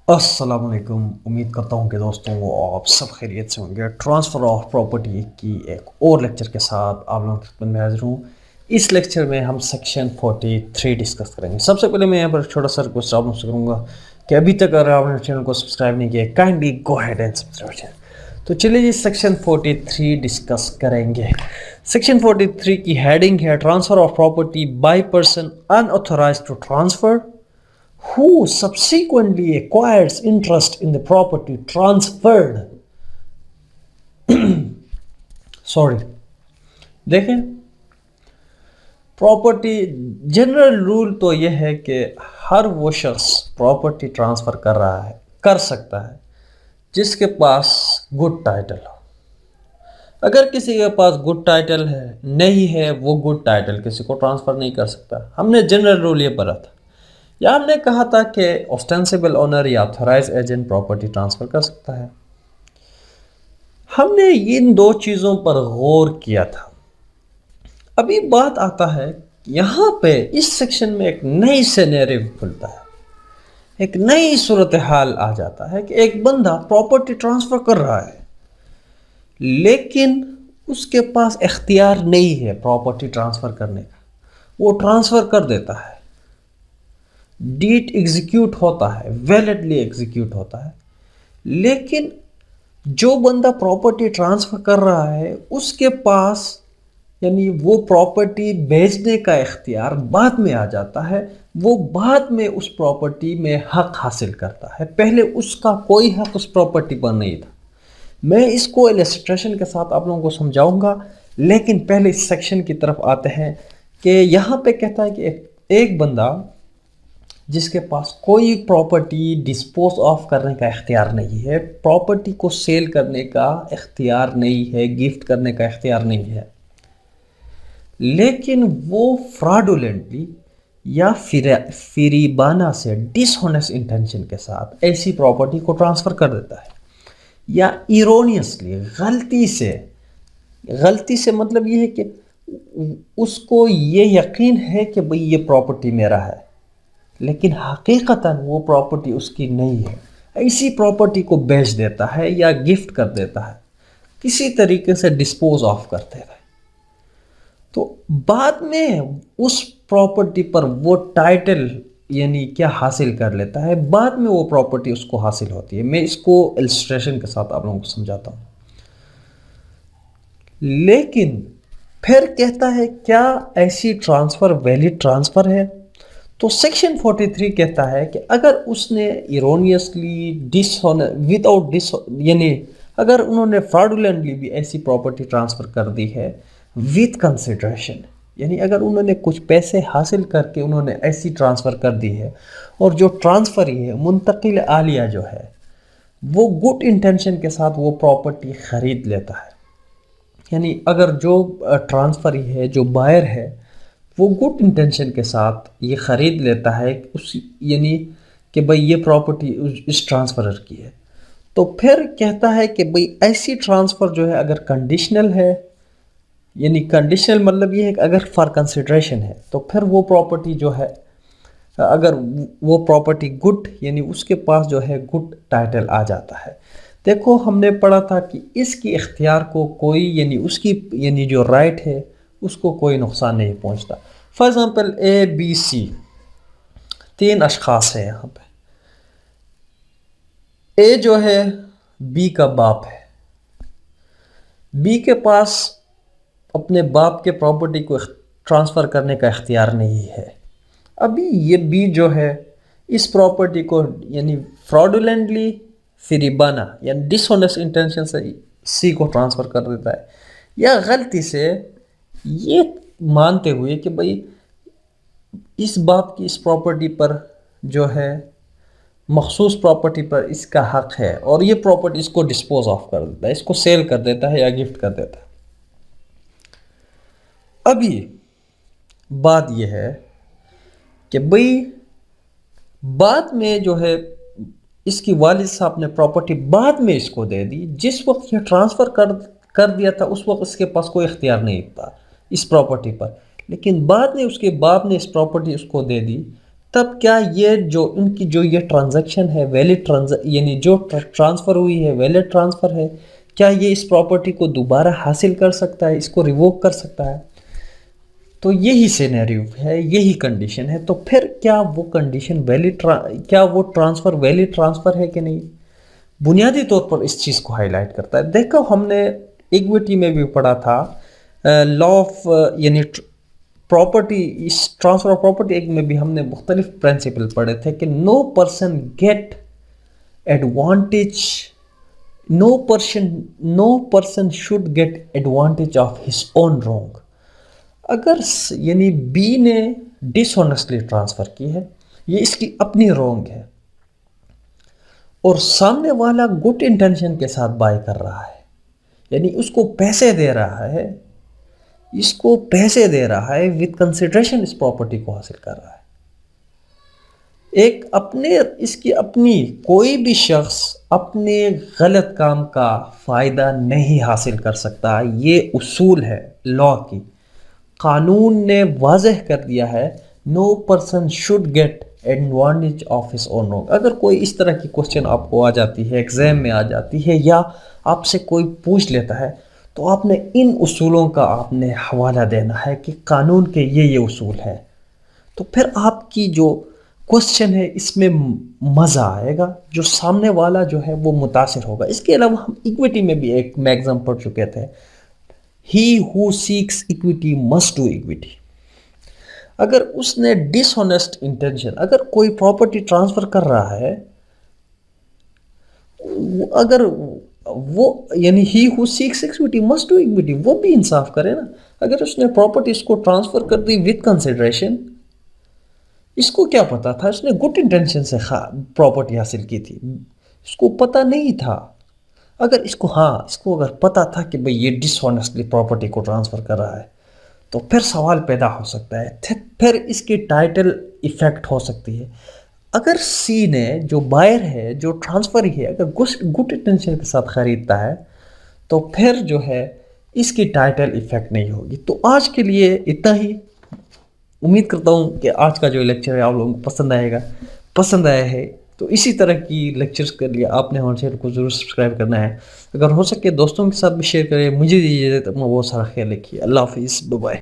अस्सलाम वालेकुम। उम्मीद करता हूँ कि दोस्तों आप सब खैरियत से होंगे। ट्रांसफ़र ऑफ प्रॉपर्टी की एक और लेक्चर के साथ आप लोगों की खिदमत में हाज़िर हूँ। इस लेक्चर में हम सेक्शन 43 डिस्कस करेंगे। सबसे पहले मैं यहाँ पर छोटा सा रिक्वेस्ट आप लोगों से करूँगा कि अभी तक अगर आपने चैनल को सब्सक्राइब नहीं किया, kindly go ahead and subscribe channel. तो चलिए जी सेक्शन 43 डिस्कस करेंगे। सेक्शन 43 की हेडिंग है transfer of property by person unauthorized to transfer who subsequently acquires interest in the property transferred। Sorry, देखें, प्रॉपर्टी जनरल रूल तो यह है कि हर वो शख्स प्रॉपर्टी ट्रांसफ़र कर सकता है जिसके पास गुड टाइटल हो। अगर किसी के पास गुड टाइटल है नहीं है, वो गुड टाइटल किसी को ट्रांसफ़र नहीं कर सकता। हमने जनरल रूल ये पढ़ा था, या हमने कहा था कि ऑस्टेंसिबल ओनर या ऑथराइज एजेंट प्रॉपर्टी ट्रांसफ़र कर सकता है। हमने इन दो चीज़ों पर गौर किया था। अभी बात आता है, यहाँ पे इस सेक्शन में एक नई सिनेरियो खुलता है, एक नई सूरत हाल आ जाता है कि एक बंदा प्रॉपर्टी ट्रांसफ़र कर रहा है लेकिन उसके पास इख्तियार नहीं है प्रॉपर्टी ट्रांसफ़र करने का। वो ट्रांसफ़र कर देता है, डीड एग्जीक्यूट होता है, वैलिडली एग्जीक्यूट होता है, लेकिन जो बंदा प्रॉपर्टी ट्रांसफ़र कर रहा है उसके पास यानी वो प्रॉपर्टी बेचने का इख्तियार बाद में आ जाता है। वो बाद में उस प्रॉपर्टी में हक हासिल करता है, पहले उसका कोई हक उस प्रॉपर्टी पर नहीं था। मैं इसको इलस्ट्रेशन के साथ आप लोगों को समझाऊंगा, लेकिन पहले इस सेक्शन की तरफ आते हैं कि यहाँ पे कहता है कि एक बंदा जिसके पास कोई प्रॉपर्टी डिस्पोज ऑफ करने का इख्तियार नहीं है, प्रॉपर्टी को सेल करने का इख्तियार नहीं है, गिफ्ट करने का इख्तियार नहीं है, लेकिन वो फ्रॉडुलेंटली या फिरीबाना से डिसऑनेस्ट इंटेंशन के साथ ऐसी प्रॉपर्टी को ट्रांसफ़र कर देता है, या इरोनियसली गलती से मतलब ये है कि उसको ये यकीन है कि भाई ये प्रॉपर्टी मेरा है, लेकिन हकीकतन वो प्रॉपर्टी उसकी नहीं है। ऐसी प्रॉपर्टी को बेच देता है या गिफ्ट कर देता है, किसी तरीके से डिस्पोज ऑफ कर देता है। तो बाद में उस प्रॉपर्टी पर वो टाइटल यानी क्या हासिल कर लेता है, बाद में वो प्रॉपर्टी उसको हासिल होती है। मैं इसको इलस्ट्रेशन के साथ आप लोगों को समझाता हूँ। लेकिन फिर कहता है क्या ऐसी ट्रांसफ़र वैलिड ट्रांसफ़र है? तो सेक्शन 43 कहता है कि अगर उसने इरोनियसली यानी अगर उन्होंने फ्रॉडुलेंटली भी ऐसी प्रॉपर्टी ट्रांसफ़र कर दी है विद कंसिडरेशन, यानी अगर उन्होंने कुछ पैसे हासिल करके उन्होंने ऐसी ट्रांसफ़र कर दी है और जो ट्रांसफ़र ही है मुंतकिल आलिया जो है वो गुड इंटेंशन के साथ वो प्रॉपर्टी ख़रीद लेता है, यानी अगर जो ट्रांसफ़र ही है, जो बायर है, वो गुड इंटेंशन के साथ ये ख़रीद लेता है उस यानी कि भाई ये प्रॉपर्टी इस ट्रांसफ़र की है, तो फिर कहता है कि भाई ऐसी ट्रांसफ़र जो है अगर कंडीशनल है, यानी कंडीशनल मतलब ये है कि अगर फॉर कंसिडरेशन है, तो फिर वो प्रॉपर्टी जो है अगर वो प्रॉपर्टी गुड यानी उसके पास जो है गुड टाइटल आ जाता है। देखो हमने पढ़ा था कि इसकी इख्तियार को कोई यानी उसकी यानी जो राइट है उसको कोई नुकसान नहीं पहुंचता। For example A B C तीन अशखास है यहाँ पे। ए जो है बी का बाप है, बी के पास अपने बाप के प्रॉपर्टी को ट्रांसफ़र करने का इख्तियार नहीं है। अभी ये बी जो है इस प्रॉपर्टी को यानी फ्रॉडुलेंटली फिरिबाना या डिसऑनेस्ट इंटेंशन से सी को ट्रांसफ़र कर देता है, या गलती से ये मानते हुए कि भाई इस बाप की इस प्रॉपर्टी पर जो है मखसूस प्रॉपर्टी पर इसका हक है और ये प्रॉपर्टी इसको डिस्पोज ऑफ कर देता है, इसको सेल कर देता है या गिफ्ट कर देता है। अभी बात यह है कि भाई बाद में जो है इसकी वालिद साहब ने प्रॉपर्टी बाद में इसको दे दी, जिस वक्त ये ट्रांसफ़र कर दिया था उस वक्त इसके पास कोई इख्तियार नहीं था इस प्रॉपर्टी पर, लेकिन बाद में उसके बाप ने इस प्रॉपर्टी उसको दे दी, تب کیا یہ جو ان کی جو یہ ٹرانزیکشن ہے ویلڈ یعنی جو ٹرانسفر ہوئی ہے ویلڈ ٹرانسفر ہے، کیا یہ اس پراپرٹی کو دوبارہ حاصل کر سکتا ہے، اس کو ریووک کر سکتا ہے؟ تو یہی سینیریو ہے، یہی کنڈیشن ہے. تو پھر کیا وہ کنڈیشن کیا وہ ٹرانسفر ویلڈ ٹرانسفر ہے کہ نہیں؟ بنیادی طور پر اس چیز کو ہائی لائٹ کرتا ہے. دیکھو ہم نے ایکویٹی میں بھی پڑھا تھا لا آف یعنی پراپرٹی، اس ٹرانسفر آف پراپرٹی ایکٹ میں بھی ہم نے مختلف پرنسپل پڑھے تھے کہ no person get advantage, no person should get advantage of his own wrong. اگر یعنی بی نے ڈس آنیسٹلی ٹرانسفر کی ہے، یہ اس کی اپنی رانگ ہے، اور سامنے والا گڈ انٹینشن کے ساتھ بائی کر رہا ہے، یعنی اس کو پیسے دے رہا ہے، وتھ کنسیڈریشن اس پراپرٹی کو حاصل کر رہا ہے. اس کی اپنی کوئی بھی شخص اپنے غلط کام کا فائدہ نہیں حاصل کر سکتا. یہ اصول ہے لا کی، قانون نے واضح کر دیا ہے no person should get advantage of his own wrong. اگر کوئی اس طرح کی کوشچن آپ کو آ جاتی ہے، ایگزام میں آ جاتی ہے، یا آپ سے کوئی پوچھ لیتا ہے، تو آپ نے ان اصولوں کا آپ نے حوالہ دینا ہے کہ قانون کے یہ اصول ہیں. تو پھر آپ کی جو کوشچن ہے اس میں مزہ آئے گا، جو سامنے والا جو ہے وہ متاثر ہوگا. اس کے علاوہ ہم ایکویٹی میں بھی ایک میگزم پڑھ چکے تھے، he who seeks equity must do equity. اگر اس نے ڈس آنیسٹ انٹینشن، اگر کوئی پراپرٹی ٹرانسفر کر رہا ہے، اگر وہ یعنی he who seeks equity must do equity, وہ بھی انصاف کرے نا. اگر اس نے پراپرٹی اس کو ٹرانسفر کر دی وتھ کنسیڈریشن، اس کو کیا پتا تھا؟ اس نے گڈ انٹینشن سے پراپرٹی حاصل کی تھی، اس کو پتا نہیں تھا. اگر اس کو اگر پتا تھا کہ بھئی یہ ڈس آنیسٹلی پراپرٹی کو ٹرانسفر کر رہا ہے، تو پھر سوال پیدا ہو سکتا ہے، پھر اس کی ٹائٹل ایفیکٹ ہو سکتی ہے. اگر سی نے جو بائر ہے، جو ٹرانسفر ہے، اگر گڈ انٹینشن کے ساتھ خریدتا ہے، تو پھر جو ہے اس کی ٹائٹل ایفیکٹ نہیں ہوگی. تو آج کے لیے اتنا ہی. امید کرتا ہوں کہ آج کا جو لیکچر ہے آپ لوگوں کو پسند آیا ہے. تو اسی طرح کی لیکچرز کے لیے آپ نے ہمارے چینل کو ضرور سبسکرائب کرنا ہے. اگر ہو سکے دوستوں کے ساتھ بھی شیئر کریں. مجھے دیجیے، اپنا بہت سارا خیال رکھیے. اللہ حافظ، بائے بائے.